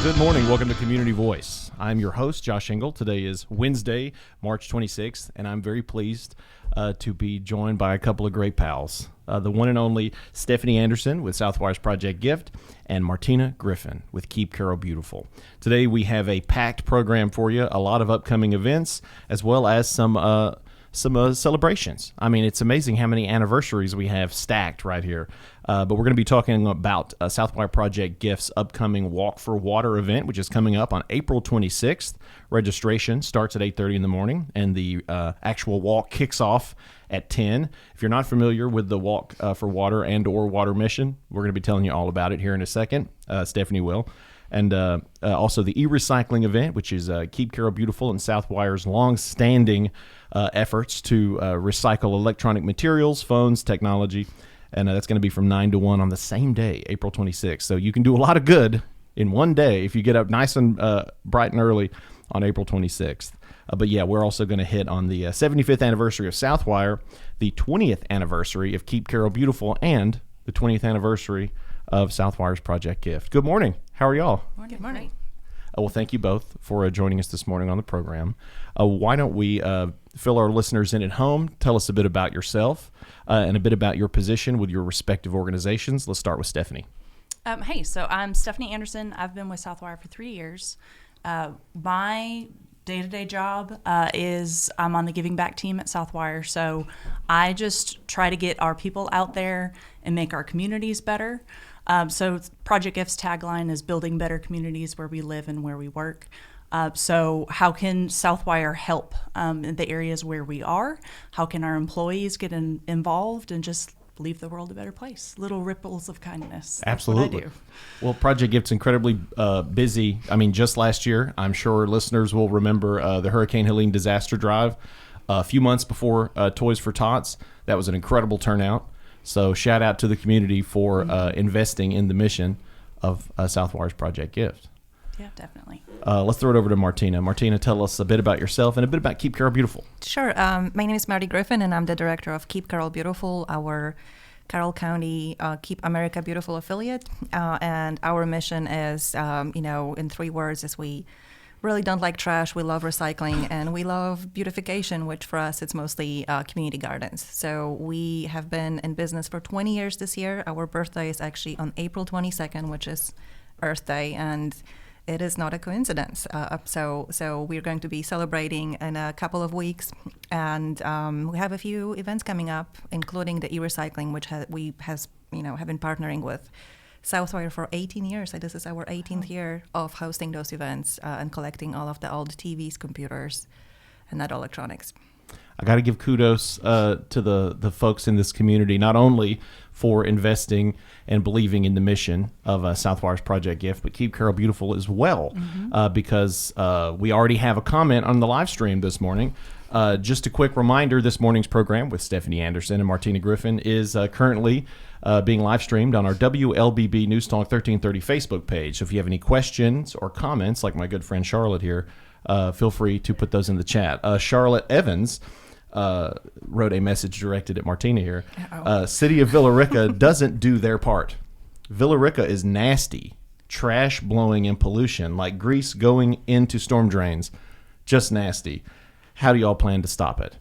Good morning. Welcome to Community Voice. I'm your host, Josh Engel. Today is Wednesday, March 26th, and I'm very pleased to be joined by a couple of great pals. The one and only Stefanie Anderson with Southwire's Project Gift and Martyna Griffin with Keep Carroll Beautiful. Today we have a packed program for you, a lot of upcoming events, as well as some celebrations. I mean, it's amazing how many anniversaries we have stacked right here. But we're going to be talking about Southwire Project Gift's upcoming Walk for Water event, which is coming up on April 26th. Registration starts at 8:30 in the morning, and the actual walk kicks off at 10. If you're not familiar with the Walk for Water and or Water Mission, we're going to be telling you all about it here in a second. Stefanie will. And also the e-recycling event, which is Keep Carroll Beautiful and Southwire's long-standing efforts to recycle electronic materials, phones, technology. And that's going to be from 9 to 1 on the same day, April 26th. So you can do a lot of good in one day if you get up nice and bright and early on April 26th. But yeah, we're also going to hit on the 75th anniversary of Southwire, the 20th anniversary of Keep Carroll Beautiful, and the 20th anniversary of Southwire's Project Gift. Good morning. How are y'all? Good morning. Well, thank you both for joining us this morning on the program. Why don't we fill our listeners in at home, tell us a bit about yourself and a bit about your position with your respective organizations. Let's start with Stefanie. Hey, so I'm Stefanie Anderson. I've been with Southwire for 3 years. My day-to-day job is I'm on the Giving Back team at Southwire. So I just try to get our people out there and make our communities better. So Project Gift's tagline is building better communities where we live and where we work. So how can Southwire help in the areas where we are? How can our employees get involved and just leave the world a better place? Little ripples of kindness. Absolutely. That's what I do. Well, Project Gift's incredibly busy. I mean, just last year, I'm sure listeners will remember the Hurricane Helene disaster drive a few months before Toys for Tots. That was an incredible turnout. So shout out to the community for investing in the mission of Southwire's Project Gift. Yeah, definitely. Let's throw it over to Martyna. Martyna, tell us a bit about yourself and a bit about Keep Carroll Beautiful. Sure. My name is Martyna Griffin, and I'm the director of Keep Carroll Beautiful, our Carroll County Keep America Beautiful affiliate. And our mission is, in 3 words, is we really don't like trash, we love recycling, and we love beautification, which for us it's mostly community gardens. So we have been in business for 20 years this year. Our birthday is actually on April 22nd, which is Earth Day, and it is not a coincidence. So we're going to be celebrating in a couple of weeks, and we have a few events coming up, including the e-recycling, which have been partnering with Southwire for 18 years. So this is our 18th year of hosting those events and collecting all of the old TVs, computers, and other electronics. I got to give kudos to the folks in this community, not only for investing and believing in the mission of Southwire's Project Gift, but Keep Carroll Beautiful as well, because we already have a comment on the live stream this morning. Just a quick reminder, this morning's program with Stefanie Anderson and Martyna Griffin is currently being live streamed on our WLBB News Talk 1330 Facebook page. So if you have any questions or comments, like my good friend Charlotte here, feel free to put those in the chat. Charlotte Evans wrote a message directed at Martyna here. City of Villa Rica doesn't do their part. Villa Rica is nasty. Trash blowing and pollution, like grease going into storm drains. Just nasty. How do y'all plan to stop it?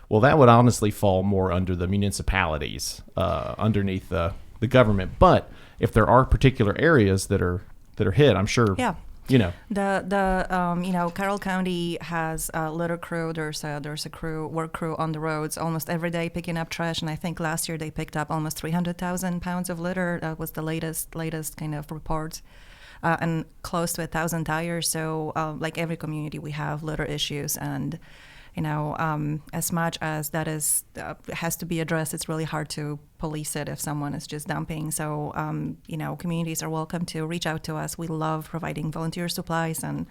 Well, that would honestly fall more under the municipalities, underneath the government. But if there are particular areas that are hit, I'm sure. Yeah. The Carroll County has a litter crew. There's a work crew on the roads almost every day picking up trash, and I think last year they picked up almost 300,000 pounds of litter. That was the latest kind of report, and close to 1,000 tires. So, like every community, we have litter issues, and as much as that has to be addressed, it's really hard to police it if someone is just dumping. So, communities are welcome to reach out to us. We love providing volunteer supplies, and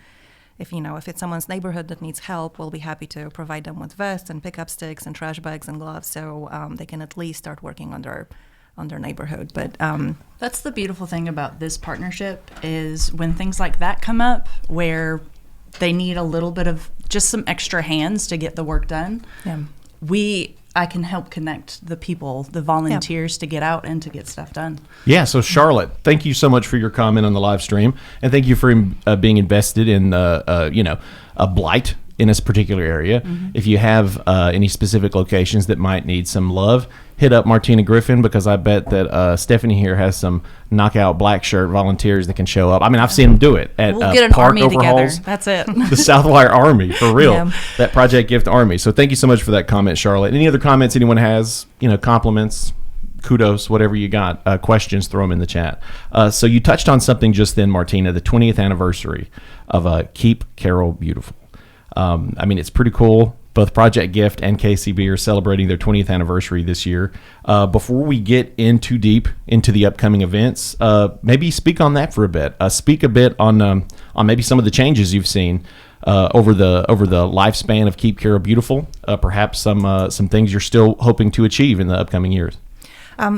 if it's someone's neighborhood that needs help, we'll be happy to provide them with vests and pickup sticks and trash bags and gloves, so they can at least start working on their neighborhood. But that's the beautiful thing about this partnership is when things like that come up, where they need a little bit of just some extra hands to get the work done. Yeah. We I can help connect the people, the volunteers to get out and to get stuff done. Yeah, so Charlotte, thank you so much for your comment on the live stream, and thank you for being invested in, a blight in this particular area. If you have any specific locations that might need some love, hit up Martyna Griffin, because I bet that Stefanie here has some knockout black shirt volunteers that can show up. I mean, I've seen them do it at We'll get an park army overhauls. together. That's it. The Southwire Army, for real. Yeah. That Project Gift Army. So thank you so much for that comment, Charlotte. Any other comments anyone has? Compliments, kudos, whatever you got. Questions, throw them in the chat. So you touched on something just then, Martyna, the 20th anniversary of Keep Carroll Beautiful. It's pretty cool. Both Project Gift and KCB are celebrating their 20th anniversary this year. Before we get in too deep into the upcoming events, maybe speak on that for a bit. Speak a bit on maybe some of the changes you've seen over the lifespan of Keep Carroll Beautiful. Perhaps some things you're still hoping to achieve in the upcoming years.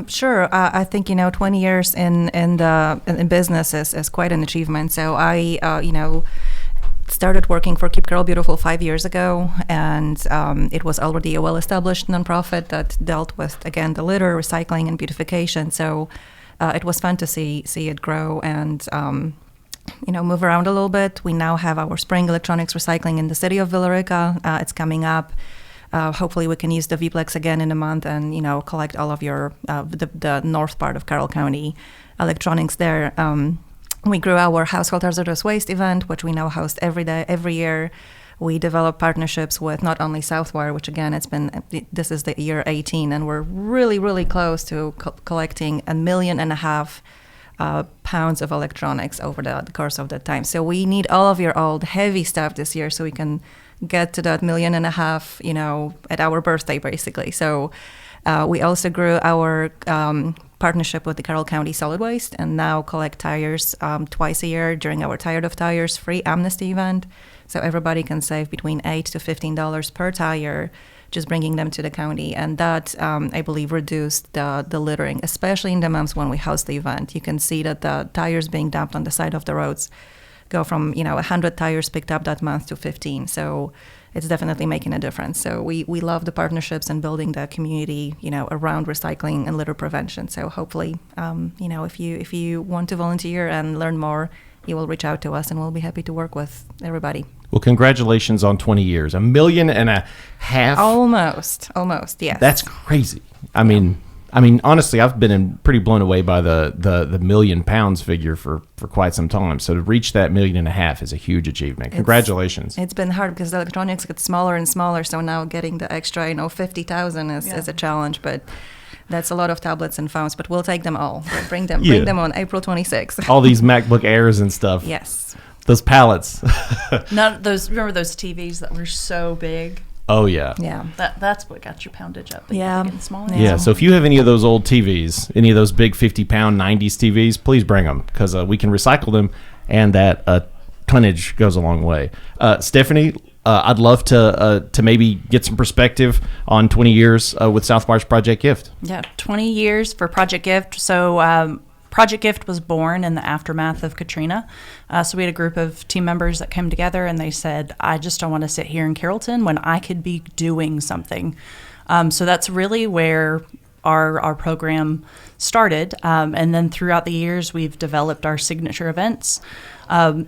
Sure. I think 20 years in business is quite an achievement. So I started working for Keep Carroll Beautiful 5 years ago, and it was already a well-established nonprofit that dealt with, again, the litter, recycling, and beautification. So it was fun to see it grow and move around a little bit. We now have our spring electronics recycling in the city of Villa Rica. It's coming up. Hopefully we can use the V-Plex again in a month and collect all of your the north part of Carroll County electronics there. We grew our household hazardous waste event, which we now host every year. We develop partnerships with not only Southwire, which again, this is the year 18, and we're really, really close to collecting 1.5 million pounds of electronics over the course of that time. So we need all of your old heavy stuff this year so we can get to that 1.5 million, at our birthday, basically. So we also grew our partnership with the Carroll County Solid Waste and now collect tires twice a year during our Tired of Tires free amnesty event. So everybody can save between $8 to $15 per tire just bringing them to the county. And that, I believe, reduced the littering, especially in the months when we host the event. You can see that the tires being dumped on the side of the roads go from 100 tires picked up that month to 15. So it's definitely making a difference. So we love the partnerships and building the community, around recycling and litter prevention. So hopefully, if you want to volunteer and learn more, you will reach out to us, and we'll be happy to work with everybody. Well, congratulations on 20 years. 1.5 million. Almost, yes. That's crazy. I mean, honestly, I've been pretty blown away by the 1 million pounds figure for quite some time. So to reach that 1.5 million is a huge achievement. Congratulations. It's been hard because the electronics get smaller and smaller. So now getting the extra, 50,000 is a challenge. But that's a lot of tablets and phones. But we'll take them all. We'll bring them on April 26th. All these MacBook Airs and stuff. Yes. Those pallets. Remember those TVs that were so big? Oh, yeah. Yeah. That's what got your poundage up. Yeah. Getting smaller. Yeah, so if you have any of those old TVs, any of those big 50-pound 90s TVs, please bring them, because we can recycle them, and that tonnage goes a long way. Stefanie, I'd love to maybe get some perspective on 20 years with Southwire's Project Gift. Yeah, 20 years for Project Gift. So Project Gift was born in the aftermath of Katrina. So we had a group of team members that came together, and they said, I just don't want to sit here in Carrollton when I could be doing something. So that's really where our program started. And then throughout the years, we've developed our signature events,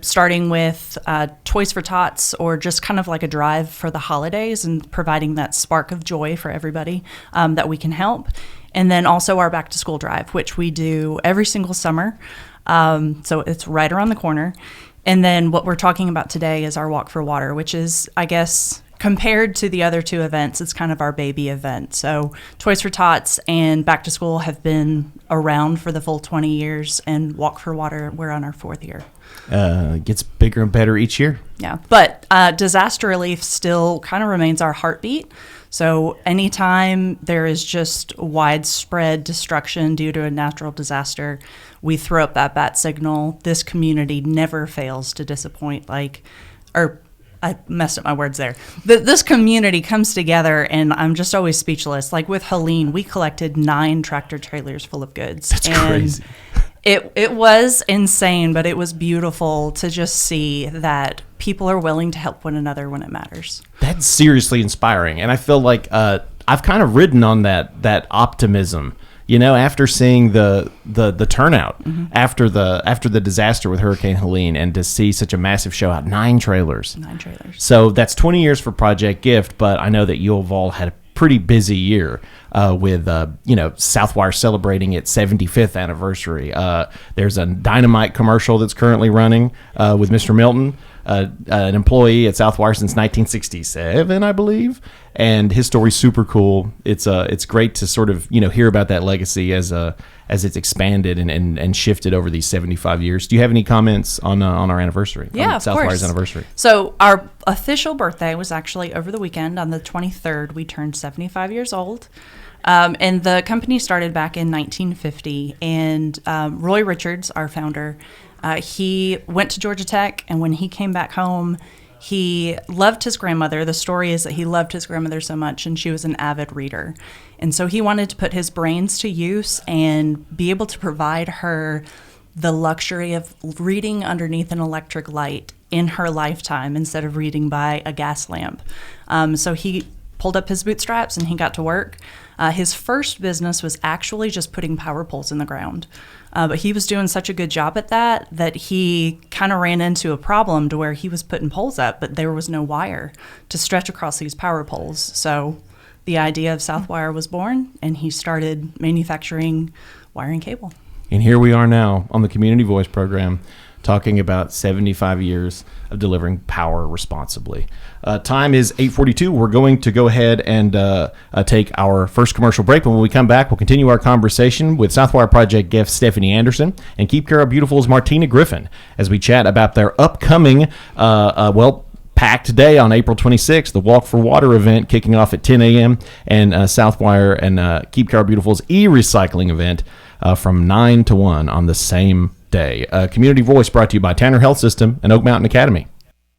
starting with Toys for Tots, or just kind of like a drive for the holidays and providing that spark of joy for everybody that we can help. And then also our back to school drive, which we do every single summer. So it's right around the corner. And then what we're talking about today is our Walk for Water, which is, I guess, compared to the other two events, it's kind of our baby event. So Toys for Tots and Back to School have been around for the full 20 years, and Walk for Water, we're on our 4th year. It gets bigger and better each year. Yeah, but disaster relief still kind of remains our heartbeat. So anytime there is just widespread destruction due to a natural disaster, we throw up that bat signal. This community never fails to disappoint. I messed up my words there. This community comes together, and I'm just always speechless. Like with Helene, we collected 9 tractor trailers full of goods. That's crazy. It was insane, but it was beautiful to just see that people are willing to help one another when it matters. That's seriously inspiring. And I feel like I've kind of ridden on that optimism. After seeing the turnout after the disaster with Hurricane Helene, and to see such a massive show out, 9 trailers. 9 trailers. So that's 20 years for Project Gift, but I know that you have all had a pretty busy year with Southwire celebrating its 75th anniversary. There's a Dynamite commercial that's currently running with Mr. Milton, an employee at Southwire since 1967, I believe. And his story's super cool. It's great to sort of hear about that legacy as it's expanded and shifted over these 75 years. Do you have any comments on our anniversary? Yeah, on of Southwire's course. anniversary. So our official birthday was actually over the weekend. On the 23rd, we turned 75 years old. And the company started back in 1950. And Roy Richards, our founder, he went to Georgia Tech, and when he came back home, he loved his grandmother. The story is that he loved his grandmother so much, and she was an avid reader. And so he wanted to put his brains to use and be able to provide her the luxury of reading underneath an electric light in her lifetime instead of reading by a gas lamp. So he pulled up his bootstraps and he got to work. His first business was actually just putting power poles in the ground. But he was doing such a good job at that he kind of ran into a problem to where he was putting poles up, but there was no wire to stretch across these power poles. So the idea of Southwire was born, and he started manufacturing wire and cable. And here we are now on the Community Voice program, talking about 75 years of delivering power responsibly. Time is 8:42. We're going to go ahead and take our first commercial break. But when we come back, we'll continue our conversation with Southwire Project Gift Stefanie Anderson and Keep Carroll Beautiful's Martyna Griffin as we chat about their upcoming, packed day on April 26th, the Walk for Water event kicking off at 10 a.m. and Southwire and Keep Carroll Beautiful's e-recycling event from 9 to 1 on the same day. Community Voice brought to you by Tanner Health System and Oak Mountain Academy.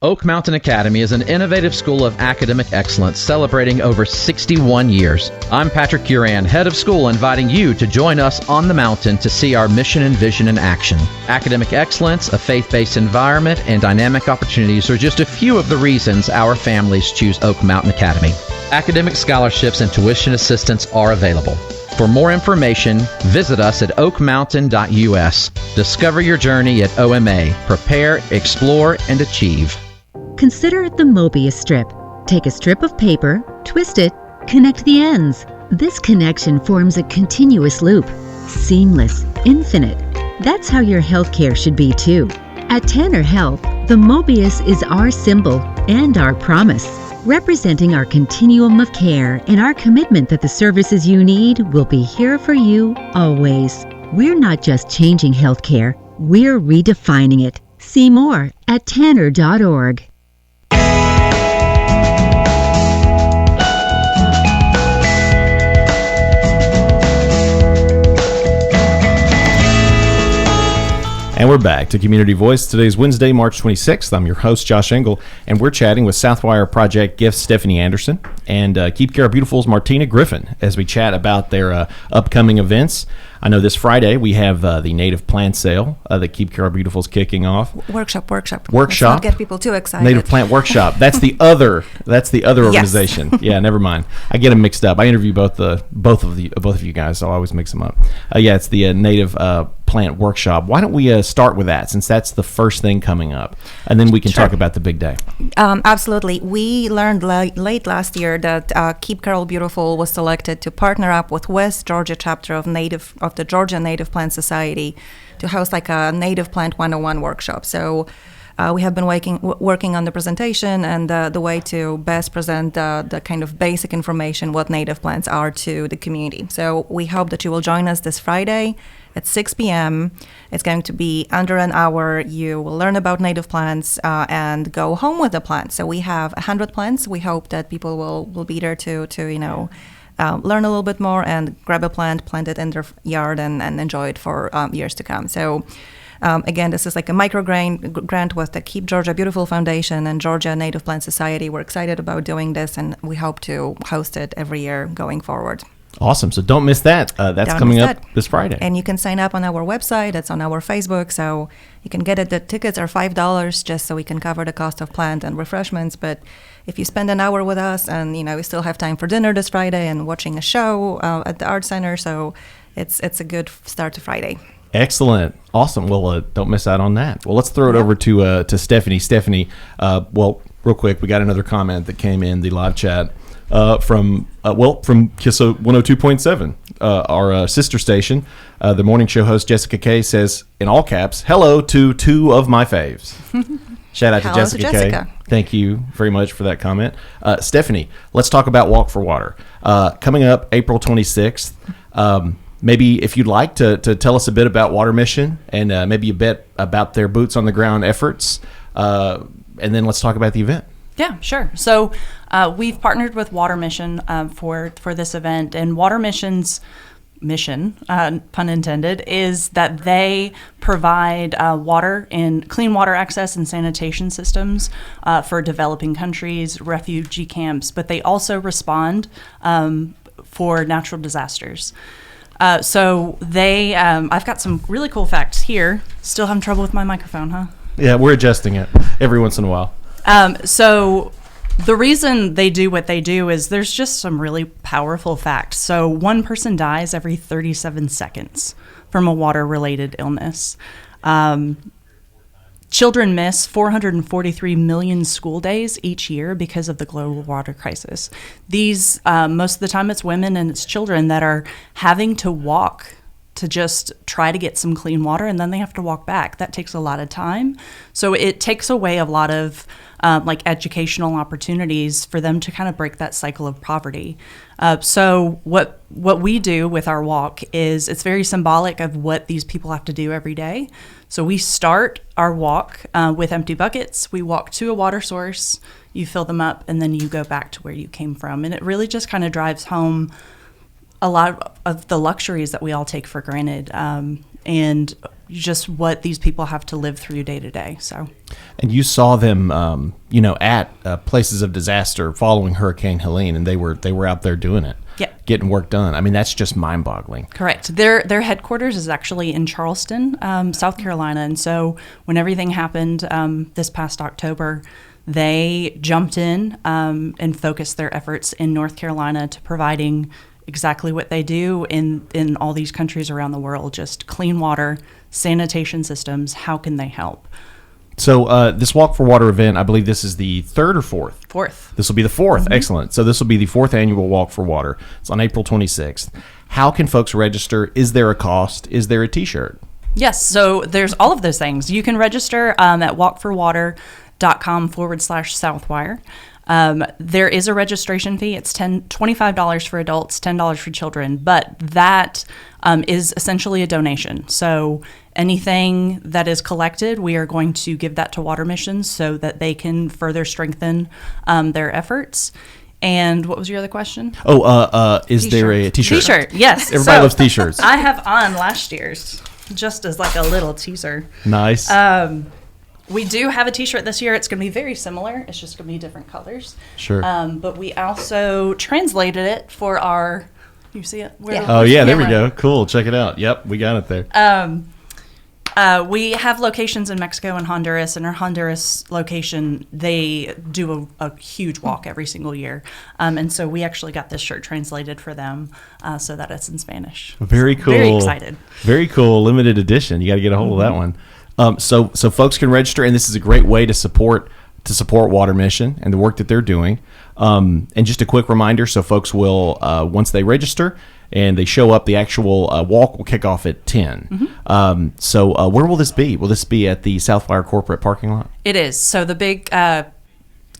Oak Mountain Academy is an innovative school of academic excellence celebrating over 61 years. I'm Patrick Uran, head of school, inviting you to join us on the mountain to see our mission and vision in action. Academic excellence, a faith-based environment, and dynamic opportunities are just a few of the reasons our families choose Oak Mountain Academy. Academic scholarships and tuition assistance are available. For more information, visit us at oakmountain.us. Discover your journey at OMA. Prepare, explore, and achieve. Consider the Mobius strip. Take a strip of paper, twist it, connect the ends. This connection forms a continuous loop. Seamless, infinite. That's how your healthcare should be too. At Tanner Health, the Mobius is our symbol and our promise, representing our continuum of care and our commitment that the services you need will be here for you always. We're not just changing healthcare, we're redefining it. See more at tanner.org. And we're back to Community Voice. Today's Wednesday, March 26th. I'm your host, Josh Engel, and we're chatting with Southwire Project Gift Stefanie Anderson and Keep Carroll Beautiful's Martyna Griffin as we chat about their upcoming events. I know this Friday we have the native plant sale that Keep Carroll Beautiful's kicking off. Workshop. Let's not get people too excited. Native Plant Workshop. That's the other organization. Yeah, never mind. I get them mixed up. I interview both of you guys, so I always mix them up. It's the Native Plant Workshop. Why don't we start with that, since that's the first thing coming up, and then we can talk about the big day. Absolutely. We learned late last year that Keep Carroll Beautiful was selected to partner up with West Georgia chapter of the Georgia Native Plant Society to host like a Native Plant 101 workshop. So we have been working on the presentation and the way to best present the kind of basic information what native plants are to the community. So we hope that you will join us this Friday at 6 p.m. It's going to be under an hour. You will learn about native plants and go home with the plants. So we have 100 plants. We hope that people will be there to learn a little bit more and grab a plant, plant it in their yard, and enjoy it for years to come. So again, this is like a micro grant with the Keep Georgia Beautiful Foundation and Georgia Native Plant Society. We're excited about doing this, and we hope to host it every year going forward. Awesome. So don't miss that. That's Don't coming miss up that. this Friday. And you can sign up on our website. It's on our Facebook, so you can get it. The tickets are $5 just so we can cover the cost of plant and refreshments. But if you spend an hour with us, and we still have time for dinner this Friday and watching a show at the Art Center, so it's a good start to Friday. Excellent. Awesome. Well, don't miss out on that. Well, let's throw it over to Stefanie. Stefanie, real quick, we got another comment that came in the live chat from KISSO 102.7, our sister station. The morning show host, Jessica K, says, in all caps, hello to two of my faves. Shout out to Hello to Jessica K. Jessica. Thank you very much for that comment. Stefanie, let's talk about Walk for Water. Coming up April 26th. Maybe if you'd like to tell us a bit about Water Mission and maybe a bit about their boots on the ground efforts, and then let's talk about the event. Yeah, sure. So we've partnered with Water Mission for this event, and Water Mission's mission, pun intended, is that they provide water and clean water access and sanitation systems for developing countries, refugee camps, but they also respond for natural disasters. So they, I've got some really cool facts here. Still having trouble with my microphone, huh? Yeah, we're adjusting it every once in a while. So the reason they do what they do is there's just some really powerful facts. So one person dies every 37 seconds from a water-related illness. Children miss 443 million school days each year because of the global water crisis. These, most of the time, it's women and it's children that are having to walk to just try to get some clean water, and then they have to walk back. That takes a lot of time. So it takes away a lot of educational opportunities for them to kind of break that cycle of poverty. So what we do with our walk is it's very symbolic of what these people have to do every day. So we start our walk with empty buckets. We walk to a water source, you fill them up, and then you go back to where you came from. And it really just kind of drives home a lot of the luxuries that we all take for granted, and just what these people have to live through day to day. So, and you saw them, at places of disaster following Hurricane Helene, and they were out there doing it, getting work done. I mean, that's just mind-boggling. Correct. Their headquarters is actually in Charleston, South Carolina, and so when everything happened this past October, they jumped in and focused their efforts in North Carolina to providing exactly what they do in all these countries around the world, just clean water, sanitation systems. How can they help? So this Walk for Water event, I believe this is the third or fourth? Fourth. This will be the fourth. Mm-hmm. Excellent. So this will be the fourth annual Walk for Water. It's on April 26th. How can folks register? Is there a cost? Is there a T-shirt? Yes. So there's all of those things. You can register at walkforwater.com/Southwire. There is a registration fee. It's $25 for adults, $10 for children, but that is essentially a donation. So anything that is collected, we are going to give that to Water Mission so that they can further strengthen their efforts. And what was your other question? Is there a T-shirt? T-shirt, yes. Everybody loves T-shirts. I have on last year's, just as like a little teaser. Nice. We do have a T-shirt this year. It's going to be very similar. It's just going to be different colors. Sure. But we also translated it for our. You see it? There we go. Cool. Check it out. Yep, we got it there. We have locations in Mexico and Honduras. In our Honduras location, they do a huge walk every single year. And so we actually got this shirt translated for them so that it's in Spanish. Very cool. Very excited. Very cool. Limited edition. You got to get a hold of that one. So folks can register, and this is a great way to support Water Mission and the work that they're doing. And just a quick reminder, so folks will, once they register and they show up, the actual walk will kick off at 10. Mm-hmm. So where will this be? Will this be at the Southwire corporate parking lot? It is. So the big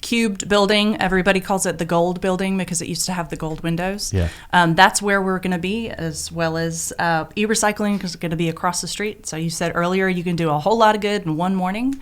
cubed building, everybody calls it the gold building because it used to have the gold windows. Yeah. That's where we're going to be, as well as e-recycling, because it's going to be across the street. So you said earlier you can do a whole lot of good in one morning.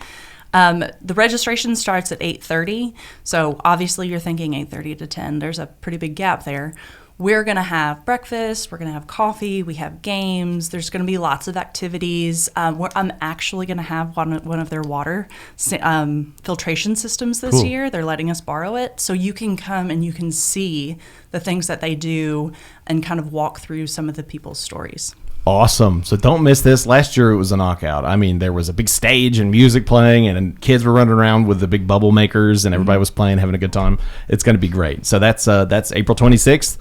The registration starts at 8:30. So obviously you're thinking 8:30 to 10. There's a pretty big gap there. we're going to have breakfast, we're going to have coffee, we have games, there's going to be lots of activities. I'm actually going to have one of their water filtration systems this year. They're letting us borrow it. So you can come and you can see the things that they do and kind of walk through some of the people's stories. Awesome. So don't miss this. Last year it was a knockout. I mean, there was a big stage and music playing, and kids were running around with the big bubble makers, and everybody was playing, having a good time. It's going to be great. So that's April 26th.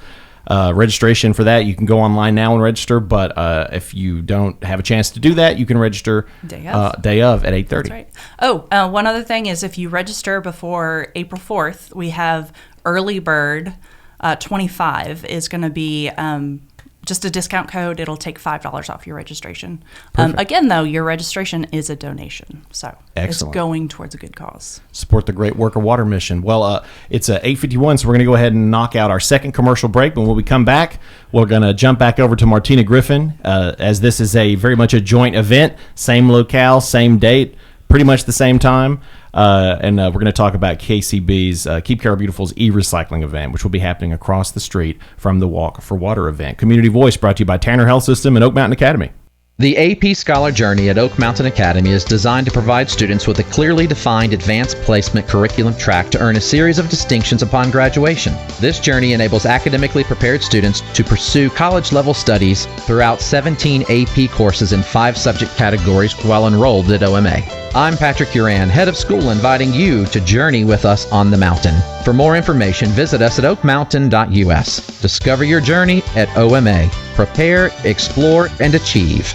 Registration for that, you can go online now and register, but if you don't have a chance to do that, you can register day of at 8:30. That's right. Oh, one other thing is if you register before April 4th, we have early bird 25 is going to be just a discount code. It'll take $5 off your registration. Again, though, your registration is a donation, so Excellent. It's going towards a good cause. Support the Great Work of Water mission. Well, it's 8:51, so we're going to go ahead and knock out our second commercial break. But when we come back, we're going to jump back over to Martyna Griffin, as this is very much a joint event, same locale, same date, pretty much the same time. And we're going to talk about KCB's Keep Carroll Beautiful's e-recycling event, which will be happening across the street from the Walk for Water event. Community Voice brought to you by Tanner Health System and Oak Mountain Academy. The AP Scholar Journey at Oak Mountain Academy is designed to provide students with a clearly defined advanced placement curriculum track to earn a series of distinctions upon graduation. This journey enables academically prepared students to pursue college-level studies throughout 17 AP courses in 5 subject categories while enrolled at OMA. I'm Patrick Uran, head of school, inviting you to journey with us on the mountain. For more information, visit us at oakmountain.us. Discover your journey at OMA. Prepare, explore, and achieve.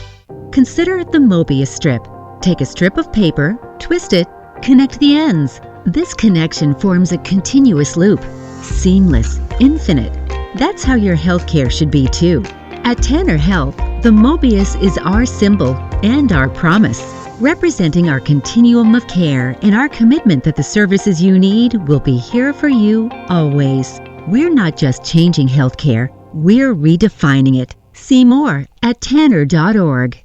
Consider the Mobius strip. Take a strip of paper, twist it, connect the ends. This connection forms a continuous loop. Seamless, infinite. That's how your healthcare should be too. At Tanner Health, the Mobius is our symbol and our promise, representing our continuum of care and our commitment that the services you need will be here for you always. We're not just changing healthcare, we're redefining it. See more at tanner.org.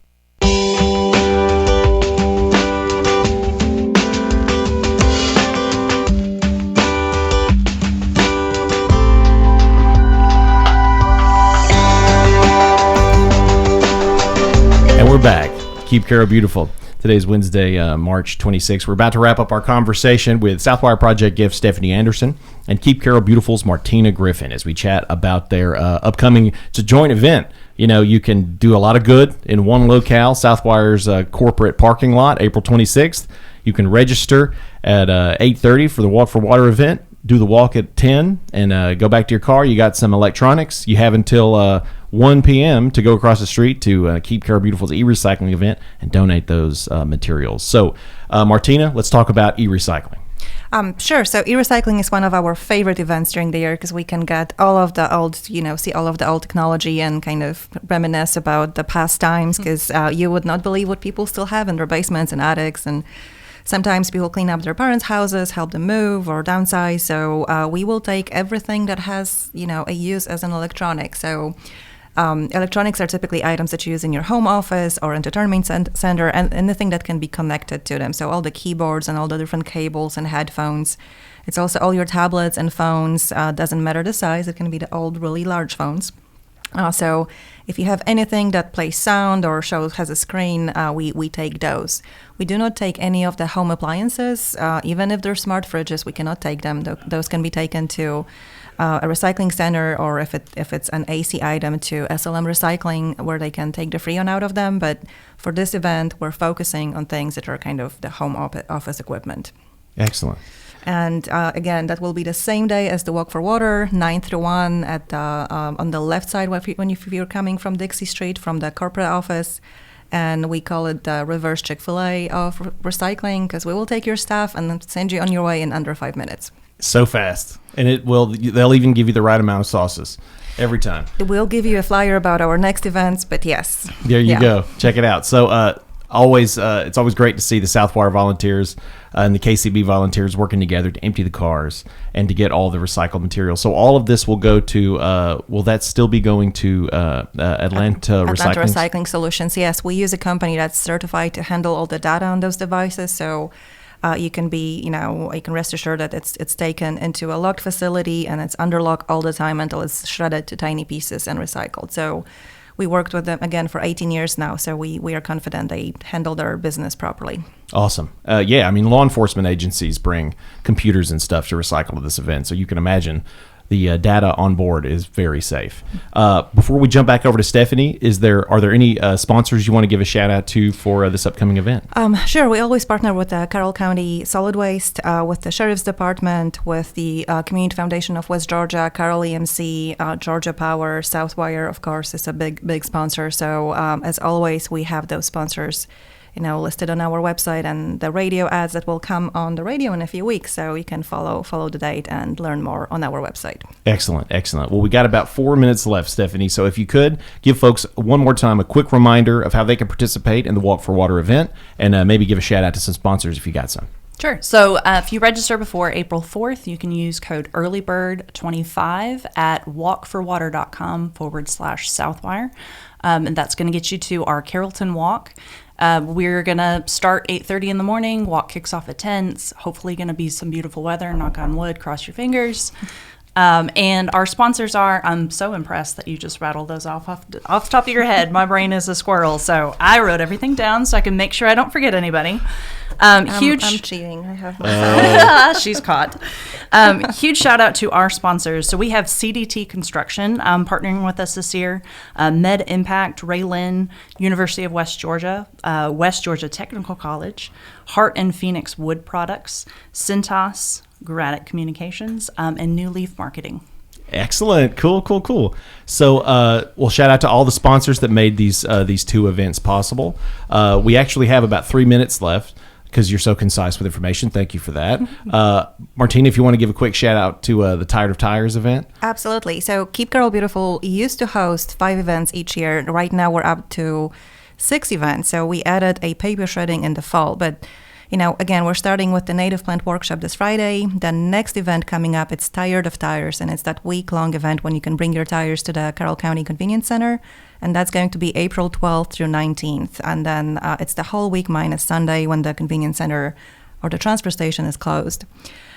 And we're back. Keep Carroll Beautiful. Today's Wednesday, March 26th. We're about to wrap up our conversation with Southwire Project gift Stefanie Anderson and Keep Carroll Beautiful's Martyna Griffin as we chat about their upcoming, it's a joint event. You know, you can do a lot of good in one locale, Southwire's corporate parking lot, April 26th. You can register at 8:30 for the Walk for Water event. Do the walk at 10 and go back to your car. You got some electronics. You have until 1 p.m. to go across the street to Keep Carroll Beautiful's e-recycling event and donate those materials. So, Martyna, let's talk about e-recycling. Sure. So e-recycling is one of our favorite events during the year because we can get all of the old, see all of the old technology and kind of reminisce about the past times because you would not believe what people still have in their basements and attics. And sometimes people clean up their parents' houses, help them move or downsize. So we will take everything that has, a use as an electronic. So electronics are typically items that you use in your home office or entertainment center and anything that can be connected to them. So all the keyboards and all the different cables and headphones. It's also all your tablets and phones. Doesn't matter the size. It can be the old, really large phones. So if you have anything that plays sound or has a screen, we take those. We do not take any of the home appliances. Even if they're smart fridges, we cannot take them. Those can be taken to a recycling center, or if it's an AC item, to SLM Recycling, where they can take the freon out of them. But for this event, we're focusing on things that are kind of the home office equipment. Excellent. And again, that will be the same day as the Walk for Water, 9 through 1 at on the left side if you're coming from Dixie Street from the corporate office. And we call it the reverse Chick-fil-A of recycling because we will take your stuff and send you on your way in under 5 minutes. So fast. And they'll even give you the right amount of sauces every time. We'll give you a flyer about our next events, but yes. There you go. Check it out. So it's always great to see the Southwire volunteers and the KCB volunteers working together to empty the cars and to get all the recycled material. So all of this will go to, will that still be going to Atlanta Recycling Solutions? Yes, we use a company that's certified to handle all the data on those devices. So you can rest assured that it's taken into a locked facility and it's under lock all the time until it's shredded to tiny pieces and recycled. So we worked with them again for 18 years now, so we are confident they handle their business properly. Awesome. Yeah, I mean, law enforcement agencies bring computers and stuff to recycle to this event, so you can imagine the data on board is very safe. Before we jump back over to Stefanie, are there any sponsors you want to give a shout out to for this upcoming event? Sure. We always partner with the Carroll County Solid Waste, with the Sheriff's Department, with the Community Foundation of West Georgia, Carroll EMC, Georgia Power, Southwire, of course, is a big sponsor. So as always, we have those sponsors listed on our website, and the radio ads that will come on the radio in a few weeks. So you can follow the date and learn more on our website. Excellent. Well, we got about 4 minutes left, Stefanie. So if you could give folks one more time a quick reminder of how they can participate in the Walk for Water event, and maybe give a shout out to some sponsors if you got some. Sure. So if you register before April 4th, you can use code EARLYBIRD25 at walkforwater.com/Southwire. And that's going to get you to our Carrollton Walk. We're going to start 8:30 in the morning. Walk kicks off at 10. It's hopefully going to be some beautiful weather. Knock on wood, cross your fingers. And our sponsors are, I'm so impressed that you just rattled those off the top of your head. My brain is a squirrel, so I wrote everything down so I can make sure I don't forget anybody. I'm cheating. I have my She's caught. Huge shout out to our sponsors. So we have CDT Construction partnering with us this year, Med Impact, Ray Lynn, University of West Georgia, West Georgia Technical College, Hart and Phoenix Wood Products, Cintas, Graddick Communications, and New Leaf Marketing. Excellent. Cool. So, well, shout out to all the sponsors that made these two events possible. We actually have about 3 minutes left because you're so concise with information. Thank you for that. Martyna, if you want to give a quick shout out to the Tired of Tires event. Absolutely. So Keep Carroll Beautiful used to host 5 events each year. Right now we're up to 6 events. So we added a paper shredding in the fall, but again, we're starting with the native plant workshop this Friday. The next event coming up, it's Tired of Tires, and it's that week-long event when you can bring your tires to the Carroll County Convenience Center, and that's going to be April 12th through 19th. And then it's the whole week minus Sunday when the convenience center or the transfer station is closed.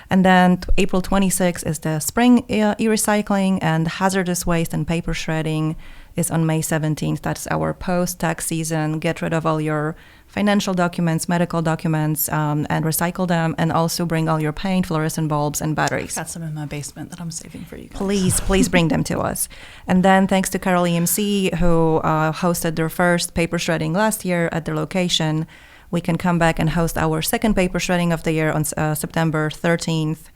And then April 26th is the spring e-recycling, and hazardous waste and paper shredding is on May 17th. That's our post-tax season. Get rid of all your financial documents, medical documents, and recycle them, and also bring all your paint, fluorescent bulbs, and batteries. Got some in my basement that I'm saving for you guys. Please bring them to us. And then thanks to Carroll EMC, who hosted their first paper shredding last year at their location, we can come back and host our second paper shredding of the year on September 13th.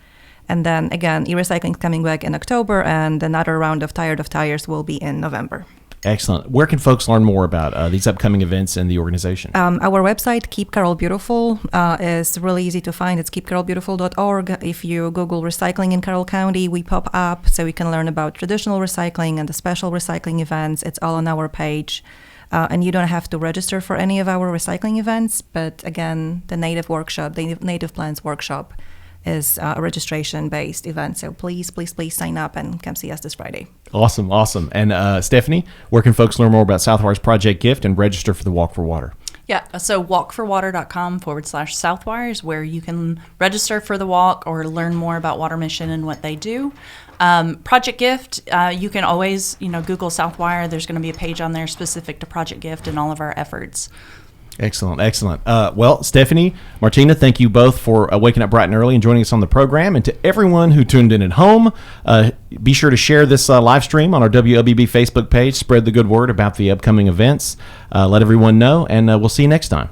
And then again, e-recycling is coming back in October, and another round of Tired of Tires will be in November. Excellent. Where can folks learn more about these upcoming events and the organization? Our website, Keep Carroll Beautiful, is really easy to find. It's keepcarrollbeautiful.org. If you Google recycling in Carroll County, we pop up, so you can learn about traditional recycling and the special recycling events. It's all on our page. And you don't have to register for any of our recycling events. But again, the Native Plants Workshop is a registration-based event. So please sign up and come see us this Friday. Awesome. And Stefanie, where can folks learn more about Southwire's Project Gift and register for the Walk for Water? Yeah, so walkforwater.com/Southwire is where you can register for the walk or learn more about Water Mission and what they do. Project Gift, you can always, Google Southwire. There's going to be a page on there specific to Project Gift and all of our efforts. Excellent. Well, Stefanie, Martyna, thank you both for waking up bright and early and joining us on the program. And to everyone who tuned in at home, be sure to share this live stream on our WLBB Facebook page. Spread the good word about the upcoming events. Let everyone know, and we'll see you next time.